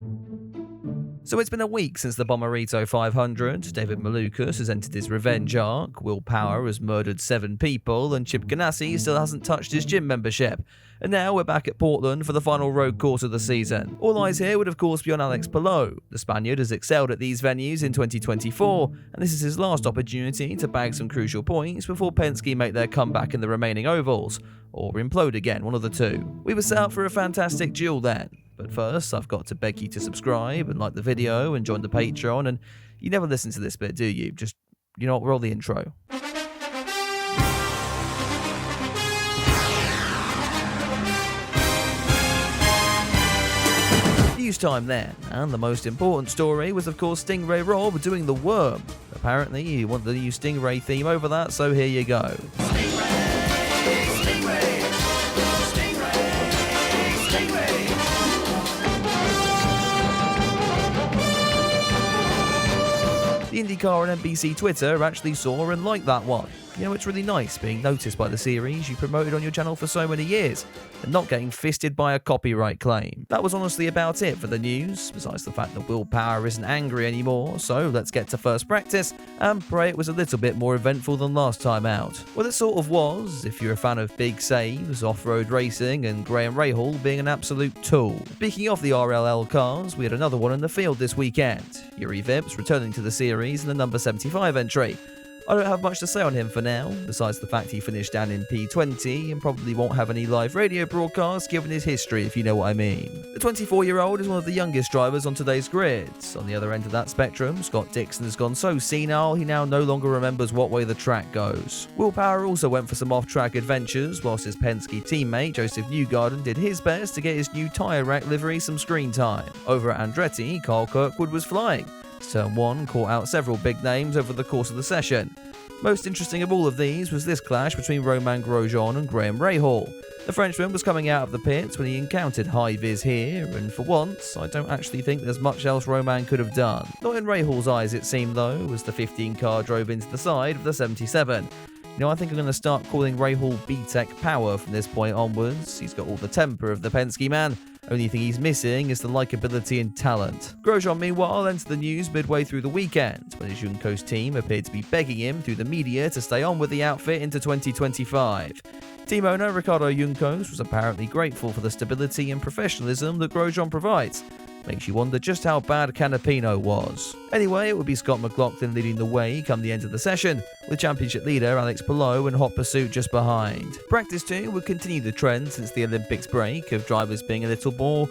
So it's been a week since the Bommarito 500. David Malukas has entered his revenge arc, Will Power has murdered 7 people, and Chip Ganassi still hasn't touched his gym membership. And now we're back at Portland for the final road course of the season. All eyes here would of course be on Alex Palou. The Spaniard has excelled at these venues in 2024, and this is his last opportunity to bag some crucial points before Penske make their comeback in the remaining ovals, or implode again, one of the two. We were set up for a fantastic duel then. But first, I've got to beg you to subscribe and like the video and join the Patreon, and you never listen to this bit, do you? Just, roll the intro. News time then, and the most important story was of course Stingray Rob doing the worm. Apparently you want the new Stingray theme over that, so here you go. The Indycar and NBC Twitter actually saw and liked that one. It's really nice being noticed by the series you promoted on your channel for so many years, and not getting fisted by a copyright claim. That was honestly about it for the news, besides the fact that Will Power isn't angry anymore, so let's get to first practice, and pray it was a little bit more eventful than last time out. Well, it sort of was, if you're a fan of big saves, off-road racing, and Graham Rahal being an absolute tool. Speaking of the RLL cars, we had another one in the field this weekend. Yuri Vips returning to the series in the number 75 entry. I don't have much to say on him for now, besides the fact he finished down in P20 and probably won't have any live radio broadcasts given his history, if you know what I mean. The 24-year-old is one of the youngest drivers on today's grids. On the other end of that spectrum, Scott Dixon has gone so senile he now no longer remembers what way the track goes. Will Power also went for some off-track adventures, whilst his Penske teammate Joseph Newgarden did his best to get his new tyre rack livery some screen time. Over at Andretti, Carl Kirkwood was flying. Turn 1 caught out several big names over the course of the session. Most interesting of all of these was this clash between Romain Grosjean and Graham Rahal. The Frenchman was coming out of the pits when he encountered high vis here, and for once, I don't actually think there's much else Romain could have done. Not in Rahal's eyes it seemed though, as the 15 car drove into the side of the 77. I think I'm going to start calling Rahal B-Tech Power from this point onwards. He's got all the temper of the Penske man. Only thing he's missing is the likability and talent. Grosjean, meanwhile, entered the news midway through the weekend, when his Junko's team appeared to be begging him through the media to stay on with the outfit into 2025. Team owner Ricardo Juncos was apparently grateful for the stability and professionalism that Grosjean provides. Makes you wonder just how bad Canapino was. Anyway, it would be Scott McLaughlin leading the way come the end of the session, with championship leader Alex Palou in hot pursuit just behind. Practice 2 would continue the trend since the Olympics break of drivers being a little more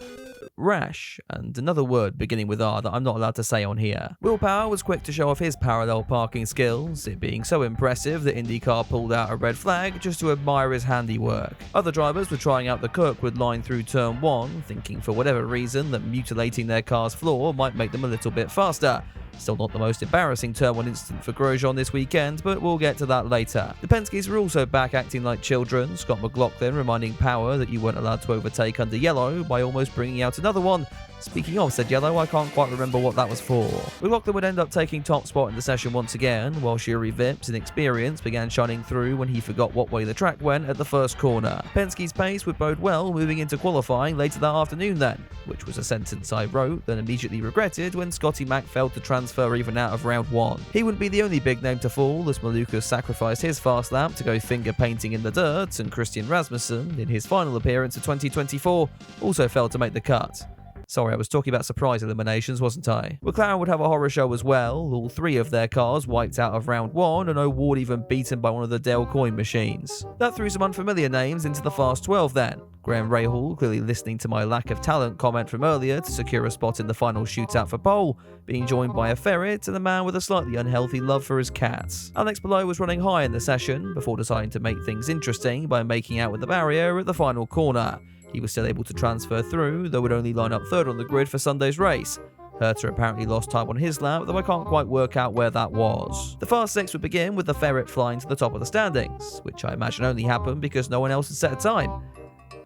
rash, and another word beginning with R that I'm not allowed to say on here. Will Power was quick to show off his parallel parking skills, it being so impressive that Indycar pulled out a red flag just to admire his handiwork. Other drivers were trying out the Kirkwood line through turn 1, thinking for whatever reason that mutilating their car's floor might make them a little bit faster. Still not the most embarrassing turn 1 incident for Grosjean this weekend, but we'll get to that later. The Penskes were also back acting like children, Scott McLaughlin reminding Power that you weren't allowed to overtake under yellow by almost bringing out another one. Speaking of said yellow, I can't quite remember what that was for. McLaughlin would end up taking top spot in the session once again, while Yuri Vips' inexperience began shining through when he forgot what way the track went at the first corner. Penske's pace would bode well moving into qualifying later that afternoon then, which was a sentence I wrote, then immediately regretted when Scotty Mack failed to transfer even out of round 1. He wouldn't be the only big name to fall, as Malukas sacrificed his fast lap to go finger painting in the dirt, and Christian Rasmussen, in his final appearance of 2024, also failed to make the cut. Sorry, I was talking about surprise eliminations, wasn't I? McLaren would have a horror show as well, all 3 of their cars wiped out of round 1 and O'Ward even beaten by one of the Dale Coyne machines. That threw some unfamiliar names into the Fast 12 then. Graham Rahal, clearly listening to my lack of talent comment from earlier to secure a spot in the final shootout for pole, being joined by a ferret and a man with a slightly unhealthy love for his cats. Alex Palou was running high in the session, before deciding to make things interesting by making out with the barrier at the final corner. He was still able to transfer through, though would only line up 3rd on the grid for Sunday's race. Herter apparently lost time on his lap, though I can't quite work out where that was. The Fast 6 would begin with the ferret flying to the top of the standings, which I imagine only happened because no one else had set a time.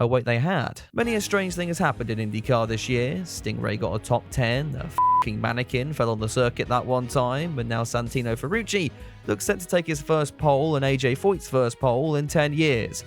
Oh wait, they had. Many a strange thing has happened in IndyCar this year. Stingray got a top 10, a f***ing mannequin fell on the circuit that one time, and now Santino Ferrucci looks set to take his first pole and AJ Foyt's first pole in 10 years.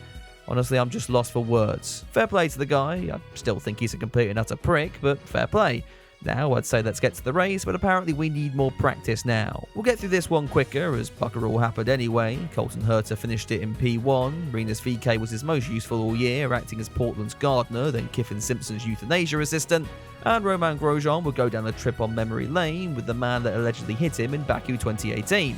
Honestly, I'm just lost for words. Fair play to the guy. I still think he's a complete and utter prick, but fair play. Now, I'd say let's get to the race, but apparently we need more practice now. We'll get through this one quicker, as bugger all happened anyway. Colton Herta finished it in P1, Rinus VeeKay was his most useful all year, acting as Portland's gardener, then Kiffin Simpson's euthanasia assistant, and Romain Grosjean would go down a trip on memory lane with the man that allegedly hit him in Baku 2018.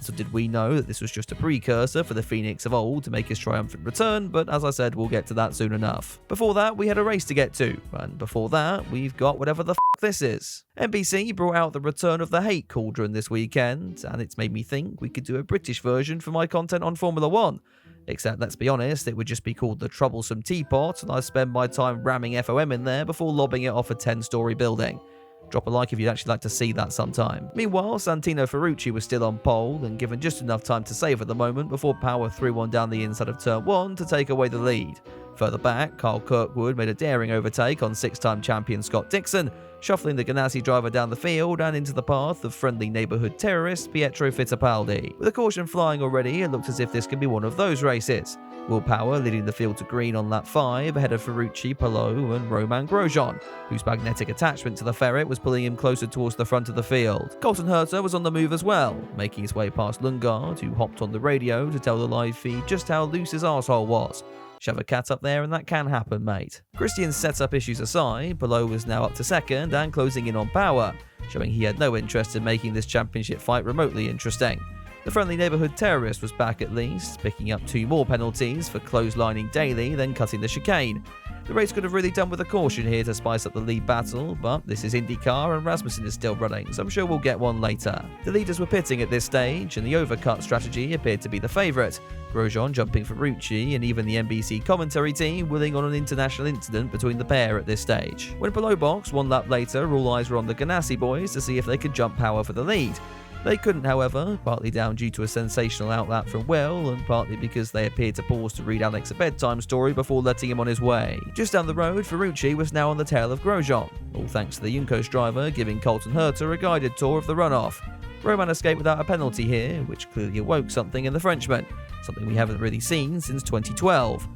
So did we know that this was just a precursor for the Phoenix of old to make his triumphant return, but as I said, we'll get to that soon enough. Before that, we had a race to get to, and before that, we've got whatever the this is. NBC brought out the return of the hate cauldron this weekend, and it's made me think we could do a British version for my content on Formula 1. Except, let's be honest, it would just be called the Troublesome Teapot, and I spend my time ramming FOM in there before lobbing it off a 10-story building. Drop a like if you'd actually like to see that sometime. Meanwhile, Santino Ferrucci was still on pole and given just enough time to save at the moment before Power threw one down the inside of turn 1 to take away the lead. Further back, Kyle Kirkwood made a daring overtake on 6-time champion Scott Dixon, shuffling the Ganassi driver down the field and into the path of friendly neighbourhood terrorist Pietro Fittipaldi. With a caution flying already, it looked as if this could be one of those races. Will Power leading the field to green on lap 5 ahead of Ferrucci, Palou and Romain Grosjean, whose magnetic attachment to the ferret was pulling him closer towards the front of the field. Colton Herta was on the move as well, making his way past Lundgaard, who hopped on the radio to tell the live feed just how loose his arsehole was. Shove a cat up there and that can happen, mate. Christian's setup issues aside, Palou was now up to second and closing in on Power, showing he had no interest in making this championship fight remotely interesting. The friendly neighbourhood terrorist was back at least, picking up 2 more penalties for clotheslining Daly, then cutting the chicane. The race could have really done with a caution here to spice up the lead battle, but this is Indycar and Rasmussen is still running, so I'm sure we'll get one later. The leaders were pitting at this stage, and the overcut strategy appeared to be the favourite. Grosjean jumping for Ferrucci, and even the NBC commentary team willing on an international incident between the pair at this stage. When below box, 1 lap later, all eyes were on the Ganassi boys to see if they could jump Power for the lead. They couldn't, however, partly down due to a sensational outlap from Will, and partly because they appeared to pause to read Alex a bedtime story before letting him on his way. Just down the road, Ferrucci was now on the tail of Grosjean, all thanks to the Juncos driver giving Colton Herta a guided tour of the runoff. Romain escaped without a penalty here, which clearly awoke something in the Frenchman, something we haven't really seen since 2012.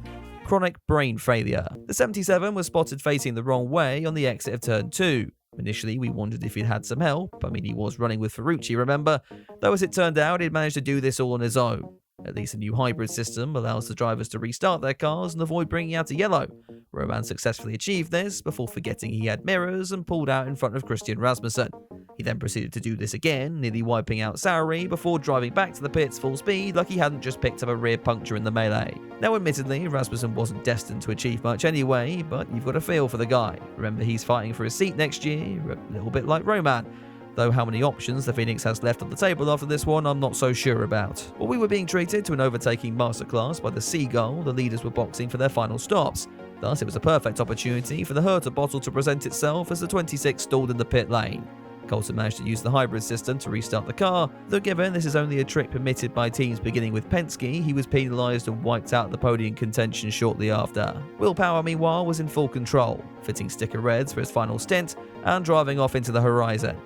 Chronic brain failure. The 77 was spotted facing the wrong way on the exit of turn 2. Initially, we wondered if he'd had some help. I mean, he was running with Ferrucci, remember? Though as it turned out, he'd managed to do this all on his own. At least a new hybrid system allows the drivers to restart their cars and avoid bringing out a yellow. Romain successfully achieved this before forgetting he had mirrors and pulled out in front of Christian Rasmussen. He then proceeded to do this again, nearly wiping out Saury before driving back to the pits full speed like he hadn't just picked up a rear puncture in the melee. Now admittedly, Rasmussen wasn't destined to achieve much anyway, but you've got a feel for the guy. Remember, he's fighting for his seat next year, a little bit like Romain. Though how many options the Phoenix has left on the table after this one, I'm not so sure about. While we were being treated to an overtaking masterclass by the Seagull, the leaders were boxing for their final stops. Thus, it was a perfect opportunity for the Herta bottle to present itself as the 26 stalled in the pit lane. Colton managed to use the hybrid system to restart the car, though given this is only a trick permitted by teams beginning with Penske, he was penalised and wiped out the podium contention shortly after. Will Power, meanwhile, was in full control, fitting sticker reds for his final stint and driving off into the horizon.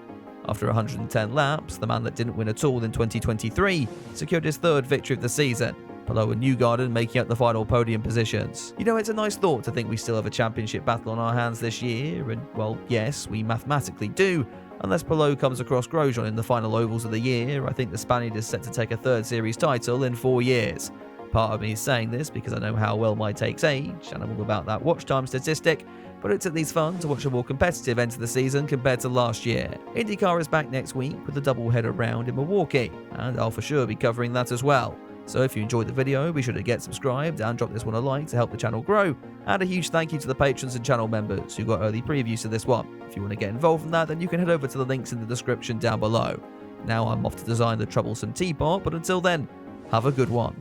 After 110 laps, the man that didn't win at all in 2023 secured his 3rd victory of the season, Palou and Newgarden making up the final podium positions. You know, it's a nice thought to think we still have a championship battle on our hands this year, and, well, yes, we mathematically do. Unless Palou comes across Grosjean in the final ovals of the year, I think the Spaniard is set to take a 3rd series title in 4 years. Part of me is saying this because I know how well my takes age, and I'm all about that watch time statistic, but it's at least fun to watch a more competitive end to the season compared to last year. IndyCar is back next week with a double-header round in Milwaukee, and I'll for sure be covering that as well. So if you enjoyed the video, be sure to get subscribed and drop this one a like to help the channel grow. And a huge thank you to the patrons and channel members who got early previews to this one. If you want to get involved in that, then you can head over to the links in the description down below. Now I'm off to design the troublesome teapot, but until then, have a good one.